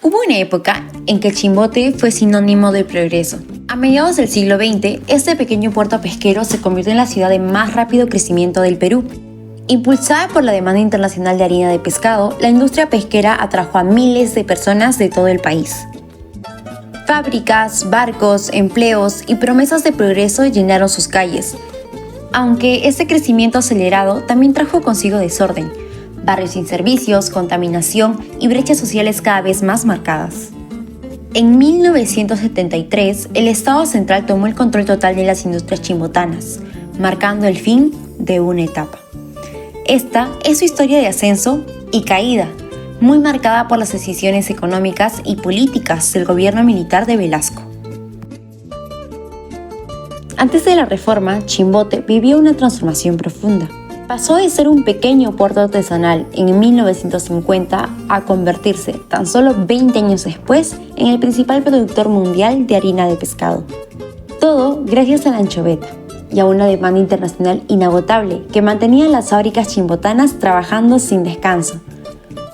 Hubo una época en que Chimbote fue sinónimo de progreso. A mediados del siglo XX, este pequeño puerto pesquero se convirtió en la ciudad de más rápido crecimiento del Perú. Impulsada por la demanda internacional de harina de pescado, la industria pesquera atrajo a miles de personas de todo el país. Fábricas, barcos, empleos y promesas de progreso llenaron sus calles. Aunque este crecimiento acelerado también trajo consigo desorden, barrios sin servicios, contaminación y brechas sociales cada vez más marcadas. En 1973, el Estado central tomó el control total de las industrias chimbotanas, marcando el fin de una etapa. Esta es su historia de ascenso y caída, muy marcada por las decisiones económicas y políticas del gobierno militar de Velasco. Antes de la reforma, Chimbote vivió una transformación profunda. Pasó de ser un pequeño puerto artesanal en 1950 a convertirse, tan solo 20 años después, en el principal productor mundial de harina de pescado. Todo gracias a la anchoveta y a una demanda internacional inagotable que mantenía las fábricas chimbotanas trabajando sin descanso.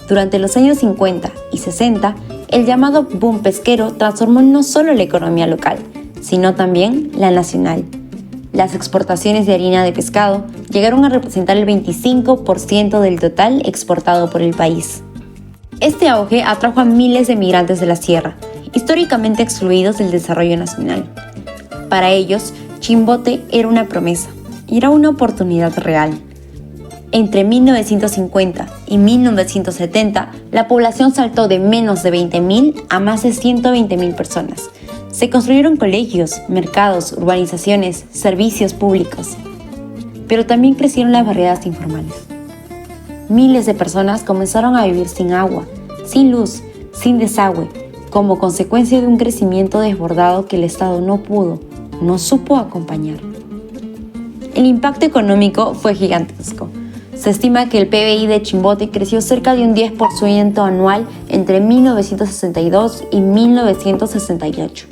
Durante los años 50 y 60, el llamado boom pesquero transformó no solo la economía local, sino también la nacional. Las exportaciones de harina de pescado llegaron a representar el 25% del total exportado por el país. Este auge atrajo a miles de migrantes de la sierra, históricamente excluidos del desarrollo nacional. Para ellos, Chimbote era una promesa y era una oportunidad real. Entre 1950 y 1970, la población saltó de menos de 20.000 a más de 120.000 personas. Se construyeron colegios, mercados, urbanizaciones, servicios públicos. Pero también crecieron las barriadas informales. Miles de personas comenzaron a vivir sin agua, sin luz, sin desagüe, como consecuencia de un crecimiento desbordado que el Estado no supo acompañar. El impacto económico fue gigantesco. Se estima que el PBI de Chimbote creció cerca de un 10% anual entre 1962 y 1968.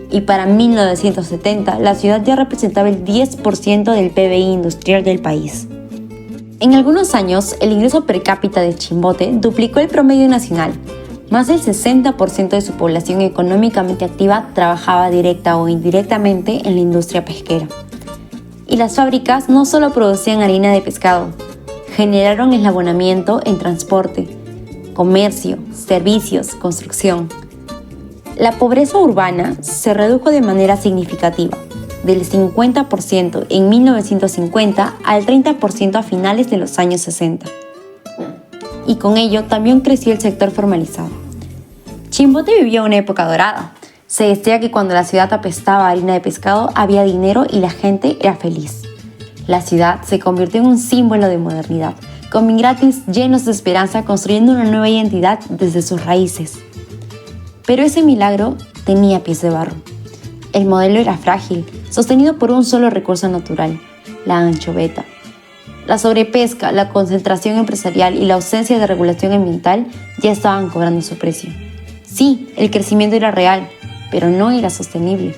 Y para 1970, la ciudad ya representaba el 10% del PBI industrial del país. En algunos años, el ingreso per cápita de Chimbote duplicó el promedio nacional. Más del 60% de su población económicamente activa trabajaba directa o indirectamente en la industria pesquera. Y las fábricas no solo producían harina de pescado, generaron eslabonamiento en transporte, comercio, servicios, construcción. La pobreza urbana se redujo de manera significativa, del 50% en 1950 al 30% a finales de los años 60. Y con ello también creció el sector formalizado. Chimbote vivió una época dorada. Se decía que cuando la ciudad apestaba a harina de pescado había dinero y la gente era feliz. La ciudad se convirtió en un símbolo de modernidad, con migrantes llenos de esperanza construyendo una nueva identidad desde sus raíces. Pero ese milagro tenía pies de barro. El modelo era frágil, sostenido por un solo recurso natural, la anchoveta. La sobrepesca, la concentración empresarial y la ausencia de regulación ambiental ya estaban cobrando su precio. Sí, el crecimiento era real, pero no era sostenible.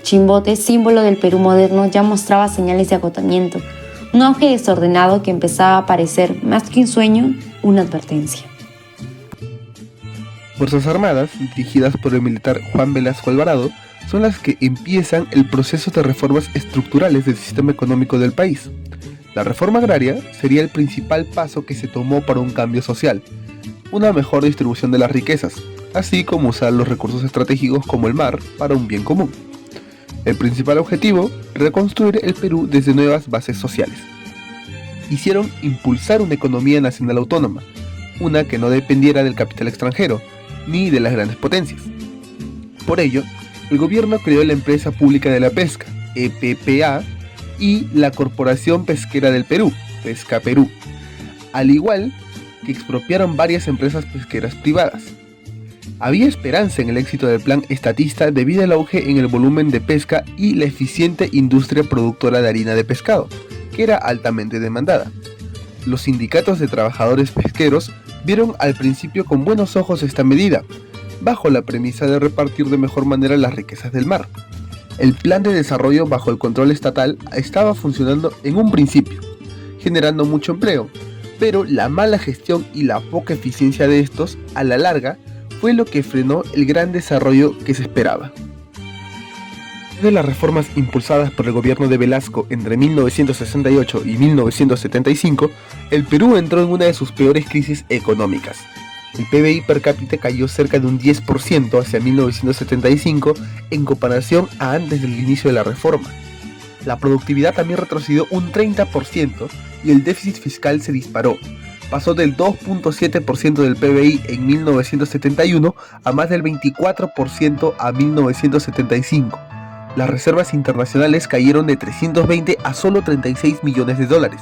Chimbote, símbolo del Perú moderno, ya mostraba señales de agotamiento, un auge desordenado que empezaba a parecer, más que un sueño, una advertencia. Fuerzas Armadas, dirigidas por el militar Juan Velasco Alvarado, son las que empiezan el proceso de reformas estructurales del sistema económico del país. La reforma agraria sería el principal paso que se tomó para un cambio social, una mejor distribución de las riquezas, así como usar los recursos estratégicos como el mar para un bien común. El principal objetivo, reconstruir el Perú desde nuevas bases sociales. Hicieron impulsar una economía nacional autónoma, una que no dependiera del capital extranjero, ni de las grandes potencias. Por ello, el gobierno creó la Empresa Pública de la Pesca, EPPA, y la Corporación Pesquera del Perú, Pescaperú, al igual que expropiaron varias empresas pesqueras privadas. Había esperanza en el éxito del plan estatista debido al auge en el volumen de pesca y la eficiente industria productora de harina de pescado, que era altamente demandada. Los sindicatos de trabajadores pesqueros vieron al principio con buenos ojos esta medida, bajo la premisa de repartir de mejor manera las riquezas del mar. El plan de desarrollo bajo el control estatal estaba funcionando en un principio, generando mucho empleo, pero la mala gestión y la poca eficiencia de estos, a la larga, fue lo que frenó el gran desarrollo que se esperaba. De las reformas impulsadas por el gobierno de Velasco entre 1968 y 1975, el Perú entró en una de sus peores crisis económicas. El PBI per cápita cayó cerca de un 10% hacia 1975 en comparación a antes del inicio de la reforma. La productividad también retrocedió un 30% y el déficit fiscal se disparó. Pasó del 2.7% del PBI en 1971 a más del 24% a 1975. Las reservas internacionales cayeron de 320 a solo 36 millones de dólares,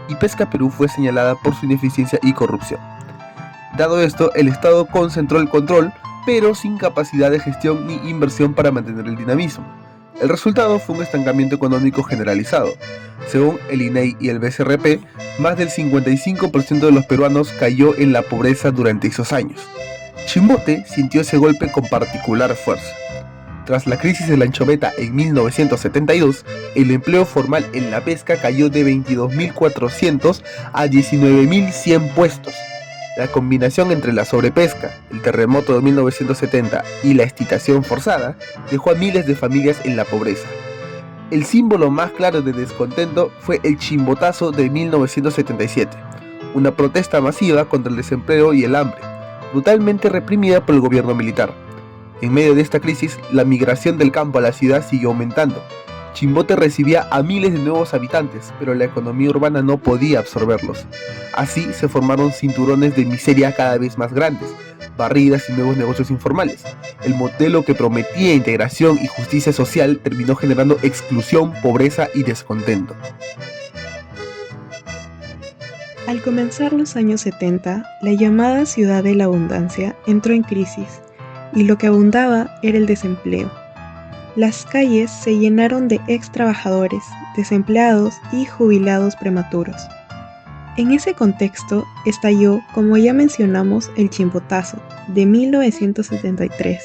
y Pesca Perú fue señalada por su ineficiencia y corrupción. Dado esto, el Estado concentró el control, pero sin capacidad de gestión ni inversión para mantener el dinamismo. El resultado fue un estancamiento económico generalizado. Según el INEI y el BCRP, más del 55% de los peruanos cayó en la pobreza durante esos años. Chimbote sintió ese golpe con particular fuerza. Tras la crisis de la anchoveta en 1972, el empleo formal en la pesca cayó de 22.400 a 19.100 puestos. La combinación entre la sobrepesca, el terremoto de 1970 y la extirpación forzada dejó a miles de familias en la pobreza. El símbolo más claro de descontento fue el chimbotazo de 1977, una protesta masiva contra el desempleo y el hambre, brutalmente reprimida por el gobierno militar. En medio de esta crisis, la migración del campo a la ciudad siguió aumentando. Chimbote recibía a miles de nuevos habitantes, pero la economía urbana no podía absorberlos. Así se formaron cinturones de miseria cada vez más grandes, barridas y nuevos negocios informales. El modelo que prometía integración y justicia social terminó generando exclusión, pobreza y descontento. Al comenzar los años 70, la llamada Ciudad de la Abundancia entró en crisis, y lo que abundaba era el desempleo. Las calles se llenaron de ex trabajadores, desempleados y jubilados prematuros. En ese contexto estalló, como ya mencionamos, el Chimbotazo de 1973.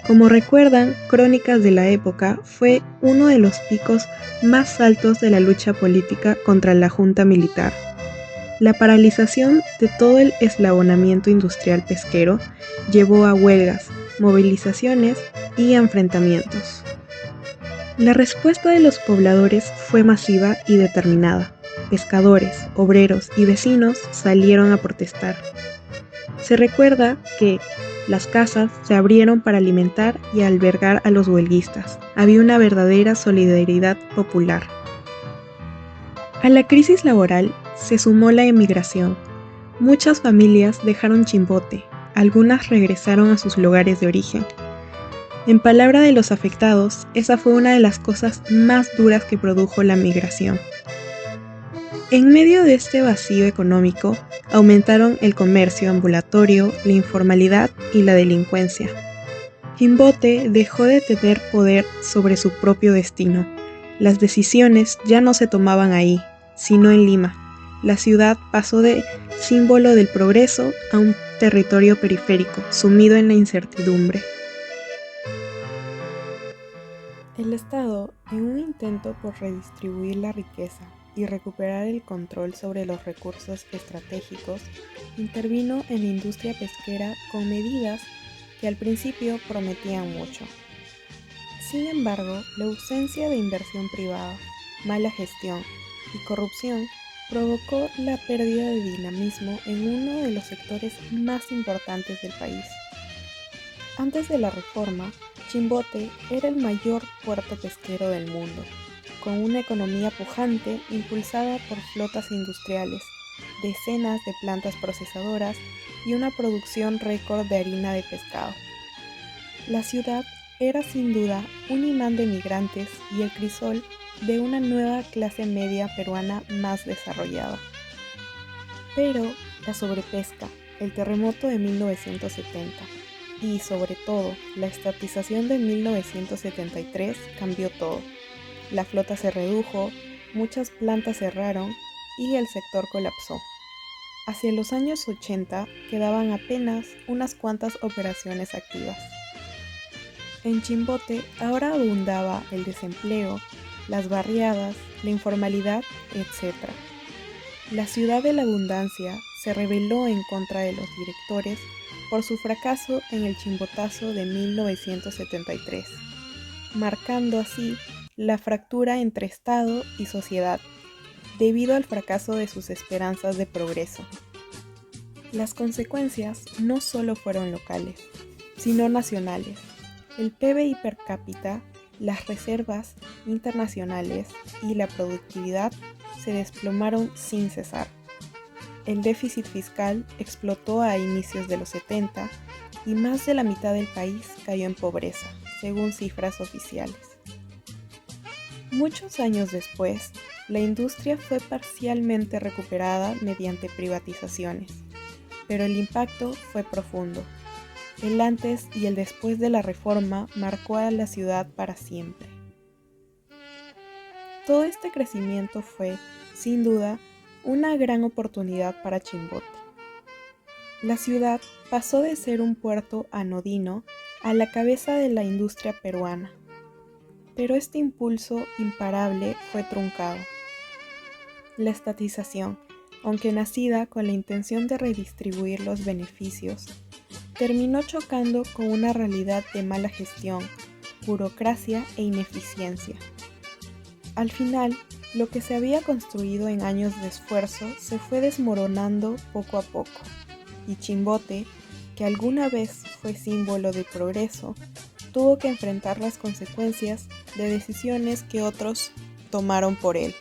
Como recuerdan crónicas de la época, fue uno de los picos más altos de la lucha política contra la junta militar. La paralización de todo el eslabonamiento industrial pesquero llevó a huelgas, movilizaciones y enfrentamientos. La respuesta de los pobladores fue masiva y determinada. Pescadores, obreros y vecinos salieron a protestar. Se recuerda que las casas se abrieron para alimentar y albergar a los huelguistas. Había una verdadera solidaridad popular. A la crisis laboral se sumó la emigración. Muchas familias dejaron Chimbote, algunas regresaron a sus lugares de origen. En palabra de los afectados, esa fue una de las cosas más duras que produjo la migración. En medio de este vacío económico, aumentaron el comercio ambulatorio, la informalidad y la delincuencia. Chimbote dejó de tener poder sobre su propio destino. Las decisiones ya no se tomaban ahí, sino en Lima. La ciudad pasó de símbolo del progreso a un territorio periférico, sumido en la incertidumbre. El Estado, en un intento por redistribuir la riqueza y recuperar el control sobre los recursos estratégicos, intervino en la industria pesquera con medidas que al principio prometían mucho. Sin embargo, la ausencia de inversión privada, mala gestión y corrupción provocó la pérdida de dinamismo en uno de los sectores más importantes del país. Antes de la reforma, Chimbote era el mayor puerto pesquero del mundo, con una economía pujante impulsada por flotas industriales, decenas de plantas procesadoras y una producción récord de harina de pescado. La ciudad era sin duda un imán de migrantes y el crisol de una nueva clase media peruana más desarrollada. Pero la sobrepesca, el terremoto de 1970 y, sobre todo, la estatización de 1973 cambió todo. La flota se redujo, muchas plantas cerraron y el sector colapsó. Hacia los años 80 quedaban apenas unas cuantas operaciones activas. En Chimbote ahora abundaba el desempleo, las barriadas, la informalidad, etc. La ciudad de la abundancia se rebeló en contra de los directores por su fracaso en el Chimbotazo de 1973, marcando así la fractura entre Estado y sociedad, debido al fracaso de sus esperanzas de progreso. Las consecuencias no solo fueron locales, sino nacionales. El PBI per cápita, las reservas internacionales y la productividad se desplomaron sin cesar. El déficit fiscal explotó a inicios de los 70 y más de la mitad del país cayó en pobreza, según cifras oficiales. Muchos años después, la industria fue parcialmente recuperada mediante privatizaciones, pero el impacto fue profundo. El antes y el después de la reforma marcó a la ciudad para siempre. Todo este crecimiento fue, sin duda, una gran oportunidad para Chimbote. La ciudad pasó de ser un puerto anodino a la cabeza de la industria peruana, pero este impulso imparable fue truncado. La estatización, aunque nacida con la intención de redistribuir los beneficios, terminó chocando con una realidad de mala gestión, burocracia e ineficiencia. Al final, lo que se había construido en años de esfuerzo se fue desmoronando poco a poco, y Chimbote, que alguna vez fue símbolo de progreso, tuvo que enfrentar las consecuencias de decisiones que otros tomaron por él.